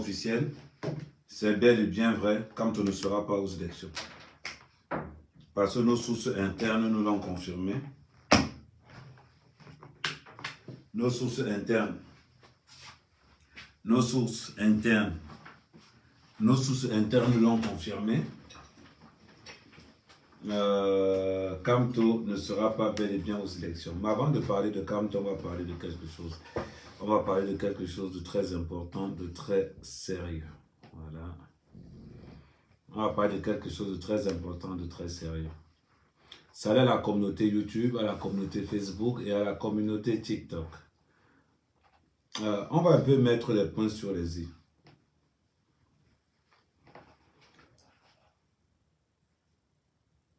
officiel. C'est bel et bien vrai quand on ne sera pas aux élections. Parce que nos sources internes nous l'ont confirmé. Nos sources internes nous l'ont confirmé. Kamto ne sera pas bel et bien aux élections. Mais avant de parler de Kamto, on va parler de quelque chose. On va parler de quelque chose de très important, de très sérieux. Voilà. On va parler de quelque chose de très important, de très sérieux. Salut à la communauté YouTube, à la communauté Facebook et à la communauté TikTok. On va un peu mettre les points sur les i.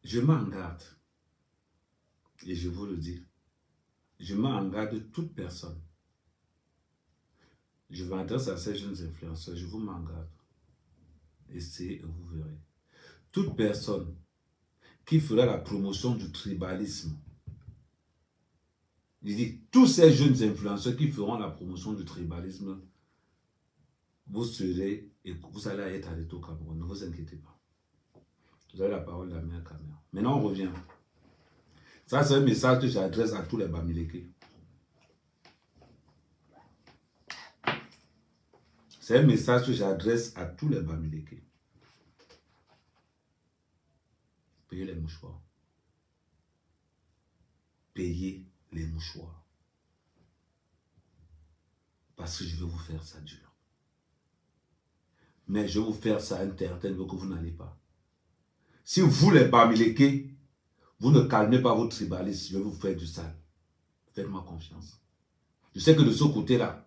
Je m'en garde. Et je vous le dis. Je m'en garde toute personne. Je m'adresse à ces jeunes influenceurs. Je vous m'en garde. Essayez et vous verrez. Toute personne qui fera la promotion du tribalisme. Je dis, tous ces jeunes influenceurs qui feront la promotion du tribalisme, vous serez et vous allez être arrêtés au Cameroun. Ne vous inquiétez pas. Vous avez la parole de la mère caméra. Maintenant, on revient. Ça, c'est un message que j'adresse à tous les Bamileke. C'est un message que j'adresse à tous les Bamileke. Payez les mouchoirs. Payez les mouchoirs. Parce que je vais vous faire ça dur. Mais je vais vous faire ça interne que vous n'allez pas. Si vous les Bamileke, vous ne calmez pas votre tribalisme, je vais vous faire du sale. Faites-moi confiance. Je sais que de ce côté-là,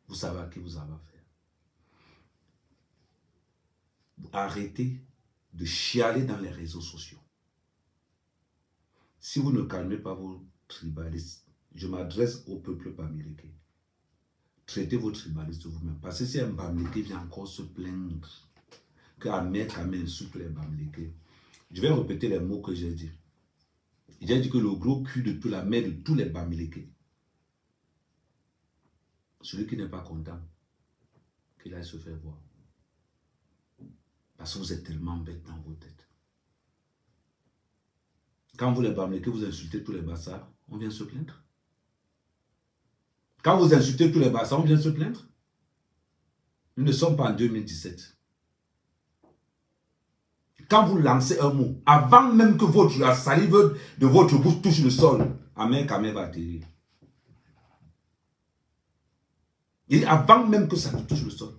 vous savez à qui vous avez affaire. Arrêtez de chialer dans les réseaux sociaux. Si vous ne calmez pas vos tribalistes, je m'adresse au peuple Bamileke. Traitez vos tribalistes vous-même. Parce que si un Bamileke vient encore se plaindre que Ahmed Kamé insulte les Bamileke, je vais répéter les mots que j'ai dit. J'ai dit que le gros cul de toute la mère de tous les Bamileke, celui qui n'est pas content, qu'il aille se faire voir. Parce que vous êtes tellement bêtes dans vos têtes. Quand vous les Bamileke, vous insultez tous les Bassards, on vient se plaindre. Quand vous insultez tous les Bassards, on vient se plaindre. Nous ne sommes pas en 2017. Quand vous lancez un mot, avant même que la salive de votre bouche touche le sol, Ahmed Kamé va atterrir. Et avant même que ça touche le sol.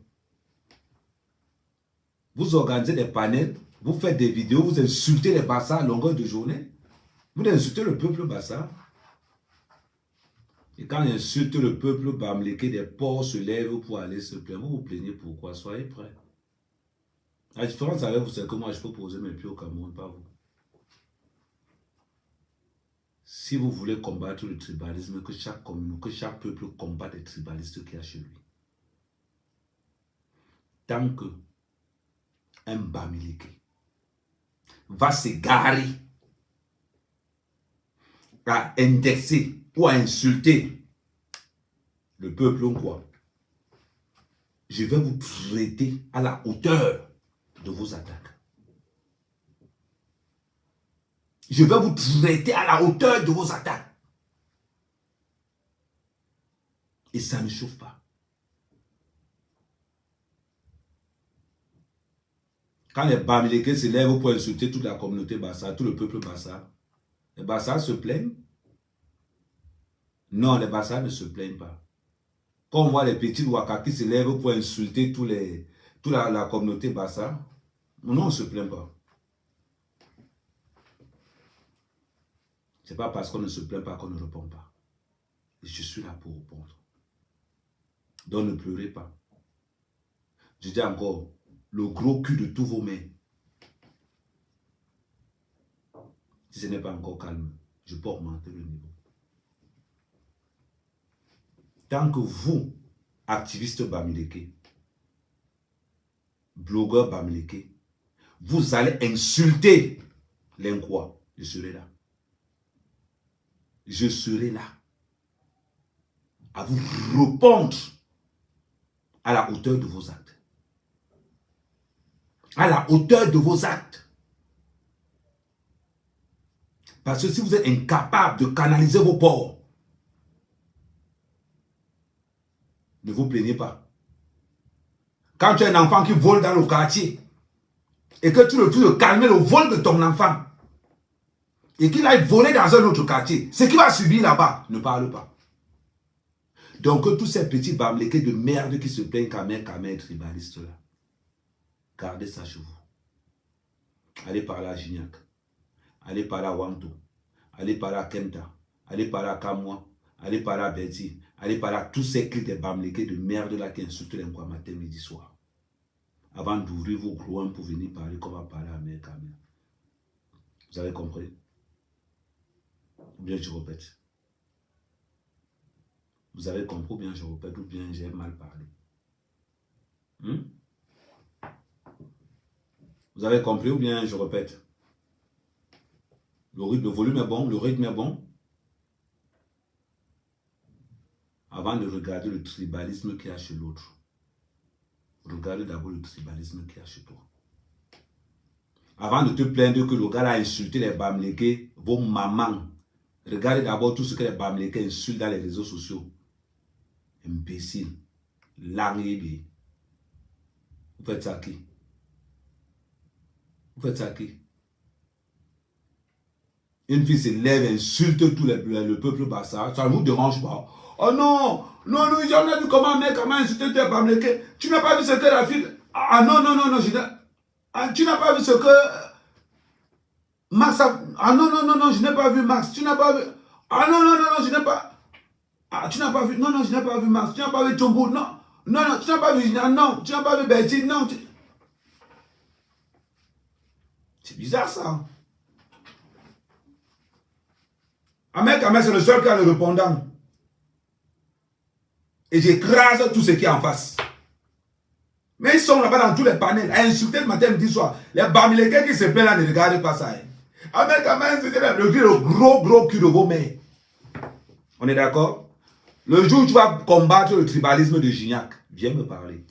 Vous organisez des panels, vous faites des vidéos, vous insultez les Bassards à longueur de journée. Vous insultez le peuple Bassard. Et quand on insulte le peuple Bamileke, des porcs se lèvent pour aller se plaindre. Vous vous plaignez pourquoi? Soyez prêts. La différence avec vous, c'est que moi, je peux poser mes pieds au Cameroun, pas vous. Si vous voulez combattre le tribalisme, que chaque peuple combatte les tribalistes qu'il y a chez lui. Tant que un Bamileke va s'égarer à indexer ou à insulter le peuple ou quoi, je vais vous traiter à la hauteur de vos attaques. Je vais vous traiter à la hauteur de vos attaques. Et ça ne chauffe pas. Quand les Bamileke se lèvent pour insulter toute la communauté Bassa, tout le peuple Bassa, les Bassa se plaignent? Non, les Bassa ne se plaignent pas. Quand on voit les petits Ouaka qui se lèvent pour insulter toute la communauté Bassa, non, on ne se plaint pas. Ce n'est pas parce qu'on ne se plaint pas qu'on ne répond pas. Et je suis là pour répondre. Donc ne pleurez pas. Je dis encore, le gros cul de tous vos mains. Si ce n'est pas encore calme, je peux augmenter le niveau. Tant que vous, activistes Bamileke, blogueurs Bamileke, vous allez insulter l'Inkwa, je serai là. Je serai là à vous répondre à la hauteur de vos actes. À la hauteur de vos actes. Parce que si vous êtes incapable de canaliser vos peurs, ne vous plaignez pas. Quand tu as un enfant qui vole dans le quartier, et que tu refuses de calmer le vol de ton enfant, et qu'il aille voler dans un autre quartier, ce qu'il va subir là-bas, ne parle pas. Donc, tous ces petits bamléqués de merde qui se plaignent Kamel tribaliste là, gardez ça chez vous. Allez parler à Gignac, allez parler à Wanto, allez parler à Kenta, allez parler à Kamwa, allez parler à Betty, allez parler à tous ces clics de bamléqués de merde là qui insultent les quoi matin, midi, soir. Avant d'ouvrir vos groins pour venir parler comme on va parler à Mère Kamel. Vous avez compris? Ou bien je répète. Vous avez compris ou bien je répète ou bien j'ai mal parlé. Vous avez compris ou bien je répète? Le volume est bon, le rythme est bon. Avant de regarder le tribalisme qu'il y a chez l'autre, regarde d'abord le tribalisme qu'il y a chez toi. Avant de te plaindre que le gars a insulté les bamléqués, vos mamans, regardez d'abord tout ce que les bamléqués insultent dans les réseaux sociaux. Imbécile, langué. Vous faites ça à qui? Vous faites ça à qui? Une fille se lève et insulte tout le peuple bassa. Ça ne vous dérange pas? Oh non, non, non, j'en ai vu comment mec a insulté tes bamléqués. Tu n'as pas vu ce que la fille... Ah non, non, non, non, tu n'as pas vu ce que... Max a... Ah non, non, non, non, je n'ai pas vu Max. Tu n'as pas vu... Ah non, non, non, non, je n'ai pas... Ah, tu n'as pas vu... Non, non, je n'ai pas vu Max. Tu n'as pas vu Chombo. Non, non, non, tu n'as pas vu... Non, tu n'as pas vu Betty. Non, C'est bizarre ça. Un mec, c'est le seul qui a le répondant. Et j'écrase tout ce qui est en face. Mais ils sont là-bas dans tous les panels, à insulter le matin, midi, soir. Les bamléqués qui se plaignent là, ne regardez pas ça. Un mec, c'était le gros cul de vos mères. On est d'accord? Le jour où tu vas combattre le tribalisme de Gignac, viens me parler.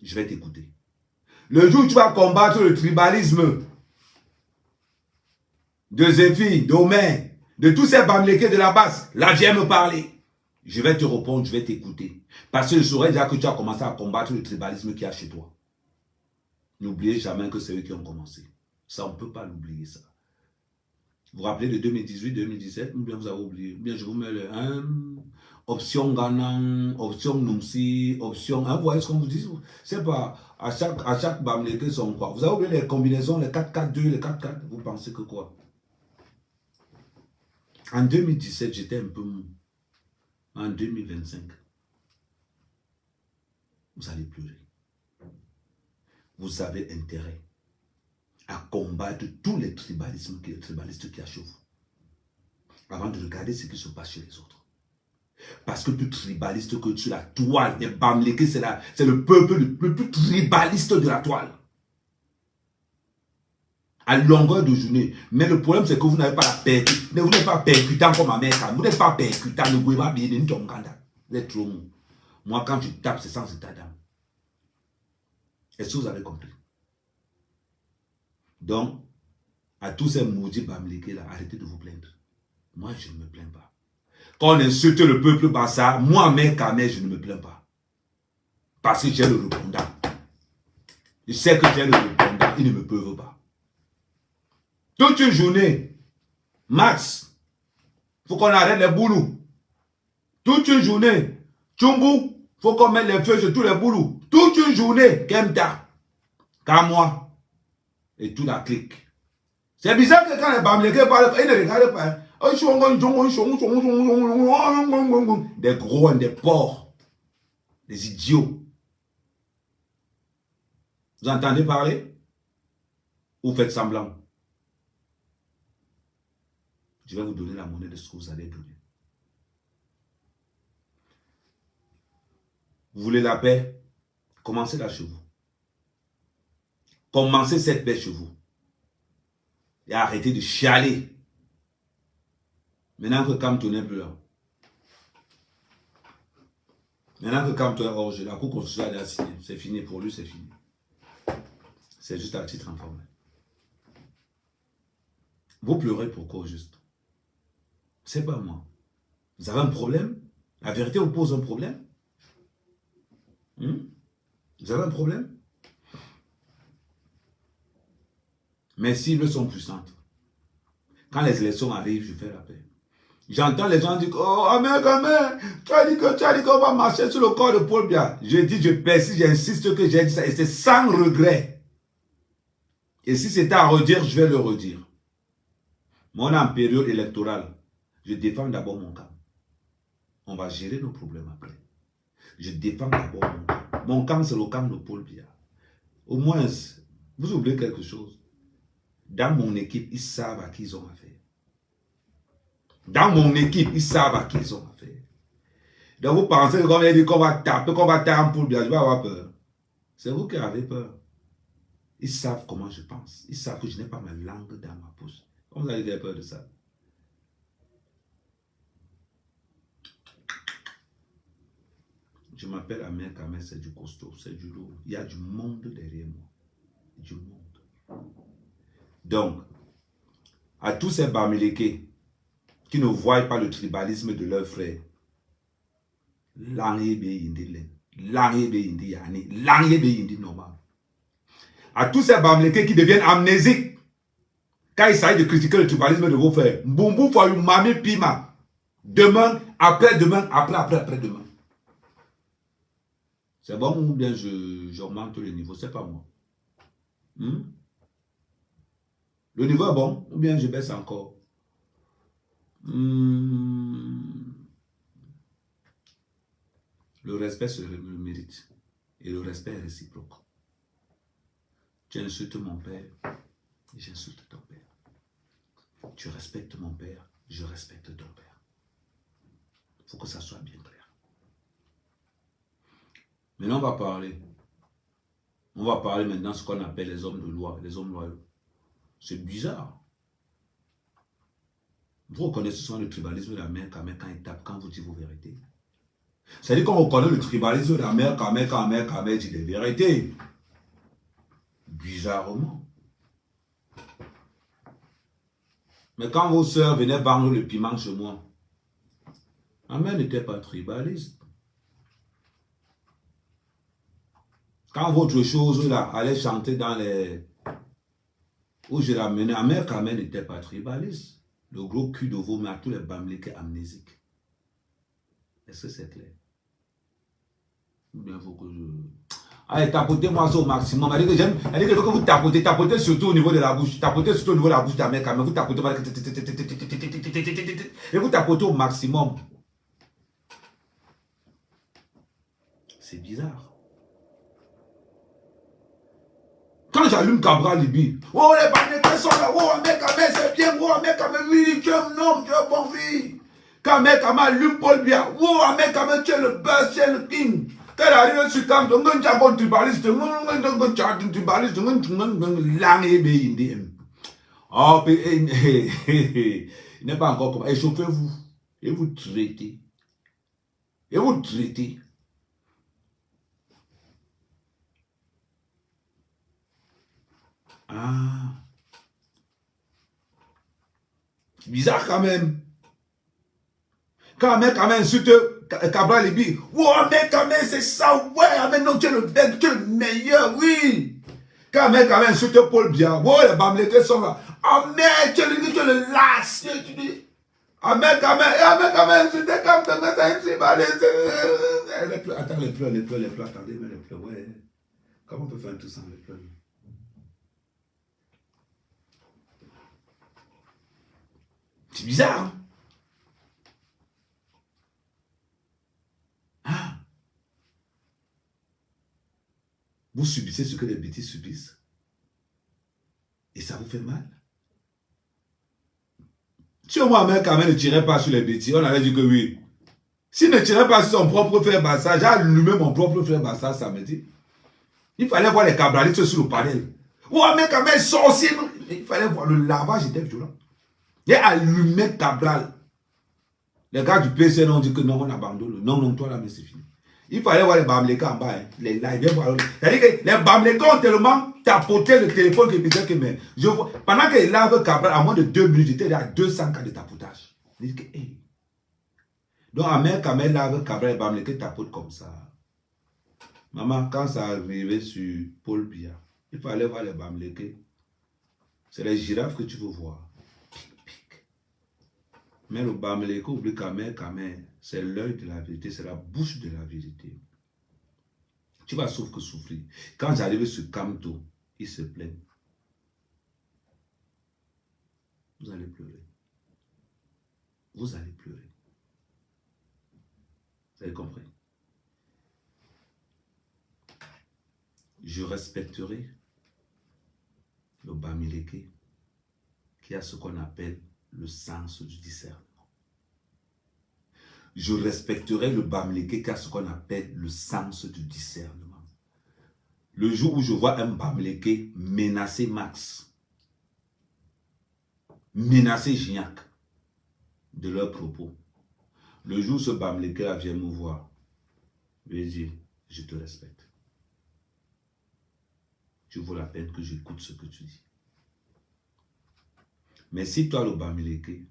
Je vais t'écouter. Le jour où tu vas combattre le tribalisme de Zéphi, d'Omer, de tous ces bamléqués de la base, là, viens me parler. Je vais te répondre, je vais t'écouter. Parce que je saurais déjà que tu as commencé à combattre le tribalisme qu'il y a chez toi. N'oubliez jamais que c'est eux qui ont commencé. Ça, on ne peut pas l'oublier, ça. Vous vous rappelez de 2018, 2017, ou bien vous avez oublié? Ou bien je vous mets le 1, option Ganan, option Numsi, option 1. Vous voyez ce qu'on vous dit? C'est pas, à chaque bamléké sont quoi? Vous avez oublié les combinaisons, les 4-4-2, les 4-4. Vous pensez que quoi? En 2017, j'étais un peu mou. En 2025, vous allez pleurer. Vous avez intérêt à combattre tous les tribalistes qu'il y a chez vous. Avant de regarder ce qui se passe chez les autres. Parce que plus tribaliste que sur la toile, les bamlékés, c'est le peuple le plus tribaliste de la toile. À longueur de journée. Mais le problème, c'est que vous n'avez pas la percute. Vous n'êtes pas percutant comme ma mère. Vous n'êtes pas percutant. Vous êtes trop mou. Moi, quand je tape, c'est sans état d'âme. Est-ce que vous avez compris? Donc, à tous ces maudits bamlékés là, arrêtez de vous plaindre. Moi, je ne me plains pas. Quand on insulte le peuple bassa, moi, mère Kamel, je ne me plains pas. Parce que j'ai le répondant. Je sais que j'ai le répondant. Ils ne me peuvent pas. Toute une journée, Max, il faut qu'on arrête les boulous. Toute une journée, Tchumbu, il faut qu'on mette les feux sur tous les boulous. Toute une journée, Kemta, Kamwa, et tout la clique. C'est bizarre que quand les bamlékés parlent, ils ne regardent pas. Des gros, des porcs, des idiots. Vous entendez parler? Ou faites semblant? Je vais vous donner la monnaie de ce que vous allez donner. Vous voulez la paix? Commencez là chez vous. Commencez cette paix chez vous. Et arrêtez de chialer. Maintenant que Kamto n'est plus là. Maintenant que Camto est hors jeu, la Cour constitutionnelle a signé. C'est fini pour lui, c'est fini. C'est juste à titre informel. Vous pleurez pourquoi au juste? C'est pas moi. Vous avez un problème? La vérité vous pose un problème? Vous avez un problème? Mes cibles sont puissantes. Quand les élections arrivent, je fais la paix. J'entends les gens dire, oh, Amen, tu as dit qu'on va marcher sur le corps de Paul Biya. Je dis, je persiste, j'insiste que j'ai dit ça, et c'est sans regret. Et si c'était à redire, je vais le redire. Moi, on est en période électorale. Je défends d'abord mon camp. On va gérer nos problèmes après. Je défends d'abord mon camp. Mon camp, c'est le camp de Paul Biya. Au moins, vous oubliez quelque chose. Dans mon équipe, ils savent à qui ils ont affaire. Dans mon équipe, ils savent à qui ils ont affaire. Donc vous pensez qu'on va taper en Paul Biya, je vais avoir peur. C'est vous qui avez peur. Ils savent comment je pense. Ils savent que je n'ai pas ma langue dans ma bouche. Comment vous avez peur de ça? Je m'appelle Amen Kamel, c'est du costaud, c'est du lourd. Il y a du monde derrière moi. Du monde. Donc, à tous ces Bamileke qui ne voient pas le tribalisme de leurs frères, normal. À tous ces Bamileke qui deviennent amnésiques quand il s'agit de critiquer le tribalisme de vos frères, Mbumbu Foyou, Mami Pima, demain, après-demain, après-demain. C'est bon ou bien j'augmente le niveau, c'est pas moi. Le niveau est bon ou bien je baisse encore. Le respect se le mérite. Et le respect est réciproque. Tu insultes mon père, j'insulte ton père. Tu respectes mon père, je respecte ton père. Il faut que ça soit bien clair. Maintenant, on va parler. On va parler maintenant de ce qu'on appelle les hommes de loi, les hommes loyaux. C'est bizarre. Vous reconnaissez souvent le tribalisme de la mère quand il tape, quand vous dites vos vérités. C'est-à-dire qu'on reconnaît le tribalisme de la mère quand mère dit des vérités. Bizarrement. Mais quand vos soeurs venaient vendre le piment chez moi, ma mère n'était pas tribaliste. Quand votre chose là allait chanter dans les... où je l'amenais, ma mère quand même n'était pas tribaliste. Le gros cul de vos mains, tous les Bamileke amnésiques. Est-ce que c'est clair? Ou bien il faut que je... Allez, tapotez-moi ça au maximum. Elle dit que vous tapotez surtout au niveau de la bouche. Tapotez surtout au niveau de la bouche de la mère quand même. Vous tapotez... Et vous tapotez au maximum. C'est bizarre. Quand j'allume Cabral Libi, oh les Bamileke sont là, oh mec, c'est bien, oh mec, oui, tu es un homme, tu es bon, oui. Quand mec, allume Paul Biya, oh mec, tu es le best, tu es le king. Quand il arrive sur Camp, on a un bon tribaliste, on a un tribaliste, on a un langue ébé. Oh, il n'est pas encore comme ça. Échauffez-vous et vous traitez. Et vous traitez. Ah. Bizarre quand même. Quand un mec insulte Cabral Libi, oh mec, c'est ça, ouais, non, tu es le bête, tu es le meilleur, oui. Quand un mec insulte Paul Biya, oh les Bamileke sont là, ah mec, tu es le last, tu dis, ah mec, insulte Cabral, attends, les pleurs, attendez, mais les pleurs, ouais. Comment on peut faire tout ça, les pleurs? C'est bizarre, hein? Ah. Vous subissez ce que les bêtises subissent. Et ça vous fait mal. Si au moins quand même ne tirait pas sur les bêtises, on avait dit que oui. S'il ne tirait pas sur son propre frère Bassa, j'ai allumé mon propre frère Bassa samedi. Il fallait voir les cabralistes sur le panel. Oh mais quand même sorcier. Il fallait voir le lavage était violent. J'ai allumé Cabral. Les gars du PCN ont dit que non, on abandonne. Non, toi là, mais c'est fini. Il fallait voir les Bamileke en bas. Hein. Les lives, c'est-à-dire que les Bamileke ont tellement tapoté le téléphone que je que mais je vois, pendant qu'ils lavent Cabral, à moins de 2 minutes, j'étais à 200 cas de tapotage. Je dis que, hey. Donc, à même quand elle lave Cabral, les Bamileke tapotent comme ça. Maman, quand ça arrivait sur Paul Biya, il fallait voir les Bamileke. C'est les girafes que tu veux voir. Mais le Bamileke, oublie Kamel, c'est l'œil de la vérité, c'est la bouche de la vérité. Tu vas sauf que souffrir. Quand j'arrive sur Kamto, il se plaint. Vous allez pleurer. Vous allez pleurer. Vous avez compris? Je respecterai le Bamileke qui a ce qu'on appelle le sens du discernement. Je respecterai le Bamileke qui a ce qu'on appelle le sens du discernement. Le jour où je vois un Bamileke menacer Max, menacer Gignac de leurs propos, le jour où ce Bamileke vient me voir, je vais dire, je te respecte. Tu vaut la peine que j'écoute ce que tu dis. Mais si toi, le Bamileke,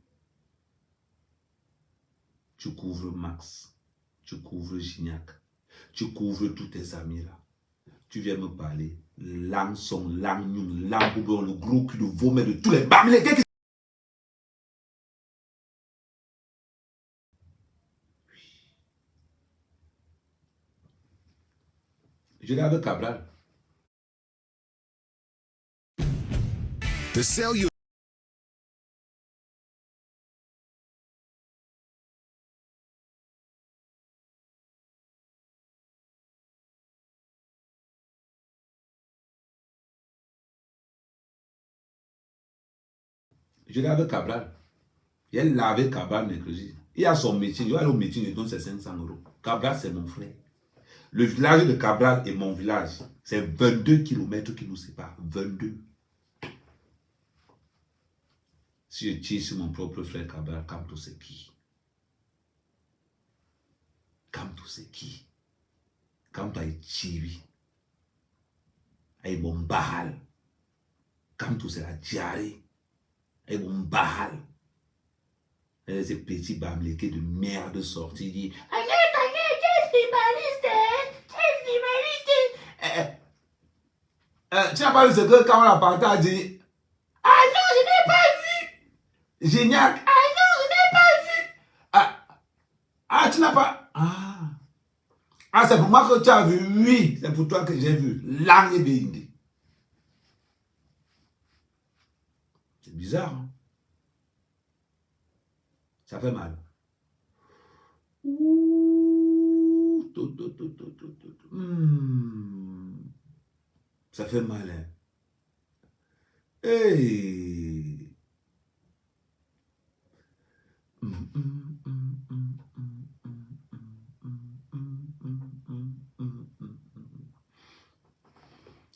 tu couvres Max, tu couvres Gignac, tu couvres tous tes amis là, tu viens me parler, Langson, Langnoun, Langboubon, le gros cul de vomit de tous les Bamileke qui... Je l'ai avec Cabral. To sell you. Je l'ai avec Cabral. Il a lavé Cabral mercredi. Il a son métier. Je vais aller au métier, je donne ses 500 €. Cabral, c'est mon frère. Le village de Cabral est mon village. C'est 22 km qui nous séparent. 22. Si je tire sur mon propre frère Cabral, Kamto c'est qui? Kamto c'est qui? Kamto a tiré. Et mon bahal. Kamto c'est la diarrhée. Et mon bahal. Et ces petits Bamileke de merde sortis dit tu n'as pas vu ce que quand on a parlé, a dit ah non, je n'ai pas vu. Gignac, ah non, je n'ai pas vu. Ah, tu n'as pas. Ah, c'est pour moi que tu as vu. Oui, c'est pour toi que j'ai vu. Langue et Bindi. C'est bizarre, hein? Ça fait mal. Ça fait mal, hein? Hey!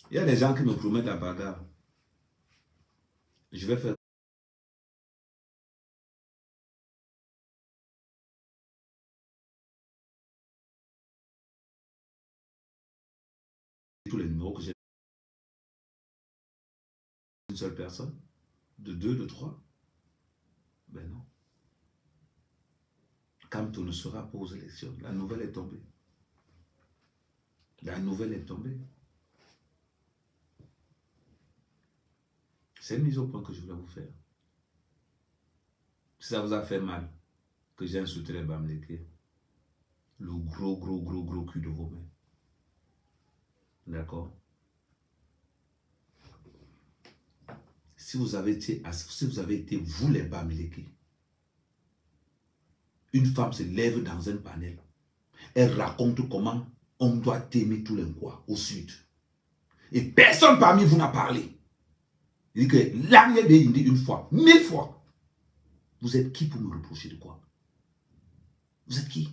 Il y a des gens qui me promettent la bagarre. Je vais faire tous les numéros que j'ai. Une seule personne, de 2, de 3. Ben non. Kamto ne sera pas aux élections. La nouvelle est tombée. La nouvelle est tombée. C'est une mise au point que je voulais vous faire. Si ça vous a fait mal, que j'ai insulté les Bamileke, le gros cul de vos mains. D'accord? Si vous avez été, vous les Bamileke, une femme se lève dans un panel, elle raconte comment on doit t'aimer tous les mois au sud. Et personne parmi vous n'a parlé. Il dit que l'année dit une fois, 1000 fois. Vous êtes qui pour me reprocher de quoi? Vous êtes qui?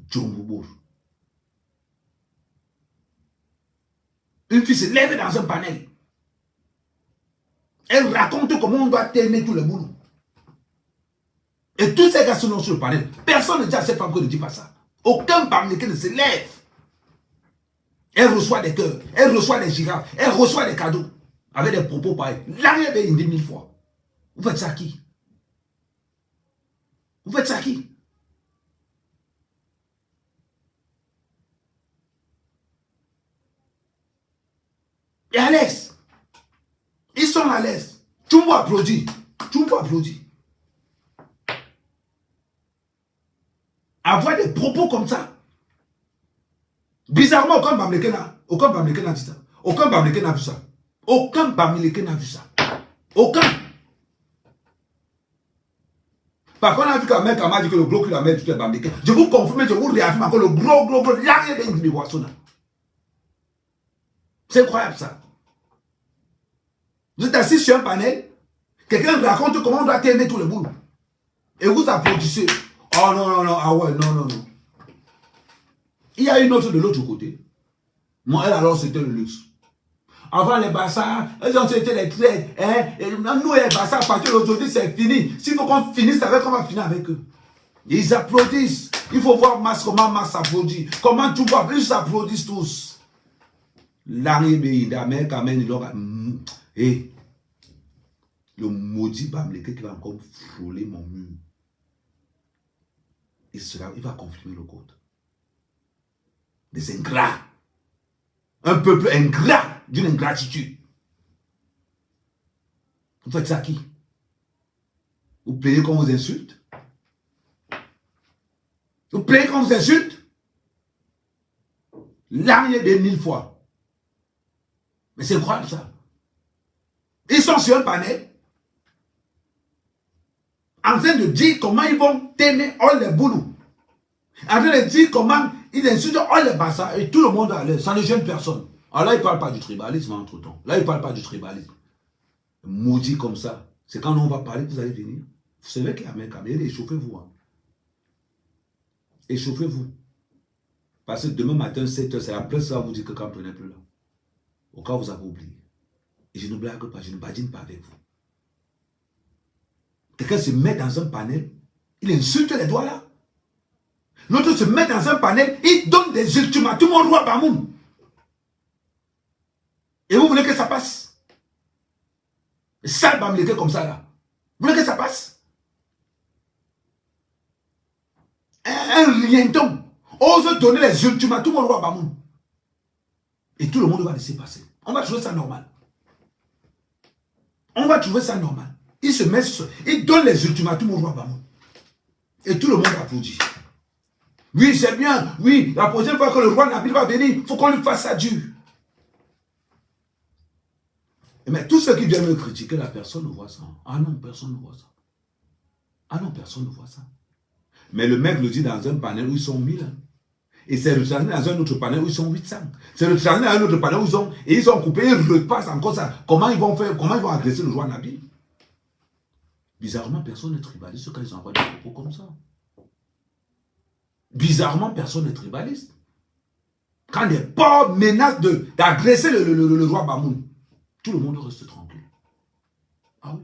John Boubou. Une fille se lève dans un panel. Elle raconte comment on doit t'aimer tout le monde. Et tous ces gars sont sur le panel. Personne ne dit à cette femme qu'on ne dit pas ça. Aucun Bamileke ne se lève. Elle reçoit des cœurs, elle reçoit des girafes, elle reçoit des cadeaux. Avec des propos pareils. L'arrière est une 1000 fois. Vous faites ça à qui? Vous faites ça à qui? Et à l'aise. Ils sont à l'aise. Tout le monde applaudit. Tout le monde applaudit. Avoir des propos comme ça. Bizarrement, aucun Bamileke n'a dit ça. Aucun Bamileke n'a vu ça. Aucun Bamileke n'a vu ça. Aucun. Par contre, on a vu qu'un mec a dit que le gros qu'il a mis tout est Bamileke. Je vous confirme, je vous réaffirme que le gros, l'arrière des boissons. C'est incroyable ça. Vous êtes assis sur un panel, quelqu'un raconte comment on doit terminer tout le boulot. Et vous applaudissez. Oh non, ah ouais, non. Il y a une autre de l'autre côté. Moi, elle alors, c'était le luxe. Avant les bassards, elles ont été les traits. Nous, les bassards, à partir d'aujourd'hui, c'est fini. S'il faut qu'on finisse avec, on va finir avec eux. Ils applaudissent. Il faut voir comment Mars applaudit. Comment tu vois, ils applaudissent tous. L'arrivée d'Amérique, et le maudit Bamileke qui va encore frôler mon mur. Il va confirmer le code. Des ingrats. Un peuple ingrat, d'une ingratitude. Vous faites ça à qui? Vous payez qu'on vous insulte? Vous payez qu'on vous insulte? L'arrière des 1000 fois. Mais c'est incroyable ça. Ils sont sur un panel en train de dire comment ils vont t'aimer all les boulous. En train de dire comment ils insultent all les bassards et tout le monde à l'aise. Ça ne gêne personne. Alors là, il ne parle pas du tribalisme entre temps. Là, il ne parle pas du tribalisme. Maudit comme ça. C'est quand on va parler que vous allez venir. Vous savez qu'il y a un caméra. Échauffez-vous. Hein. Échauffez-vous. Parce que demain matin, 7h, c'est après ça, vous dit que quand on n'est plus là. Au cas où vous avez oublié. Et je ne blague pas, je ne badine pas avec vous. Quelqu'un se met dans un panel, il insulte les doigts là. L'autre se met dans un panel, il donne des ultimatums au roi Bamoun. Et vous voulez que ça passe? Ça, Bamileke comme ça là. Vous voulez que ça passe? Un rienton ose donner les ultimatums au roi Bamoun. Et tout le monde va laisser passer. On va trouver ça normal. On va trouver ça normal. Il se met sur... Il donne les ultimatums au roi Bamoun. Et tout le monde applaudit. Oui, c'est bien. Oui, la prochaine fois que le roi Nabil va venir, il faut qu'on lui fasse ça dur. Mais tous ceux qui viennent me critiquer, la personne ne voit ça. Ah non, personne ne voit ça. Ah non, personne ne voit ça. Mais le mec le dit dans un panel où ils sont 1000. Et c'est le channel dans un autre panel où ils sont 800. C'est le channel dans un autre panel où ils sont... Et ils ont coupé, ils repassent encore ça. Comment ils vont faire? Comment ils vont agresser le roi Nabil? Bizarrement, personne n'est tribaliste quand ils envoient des propos comme ça. Bizarrement, personne n'est tribaliste. Quand les pauvres menacent d'agresser le roi Bamoun, tout le monde reste tranquille. Ah oui.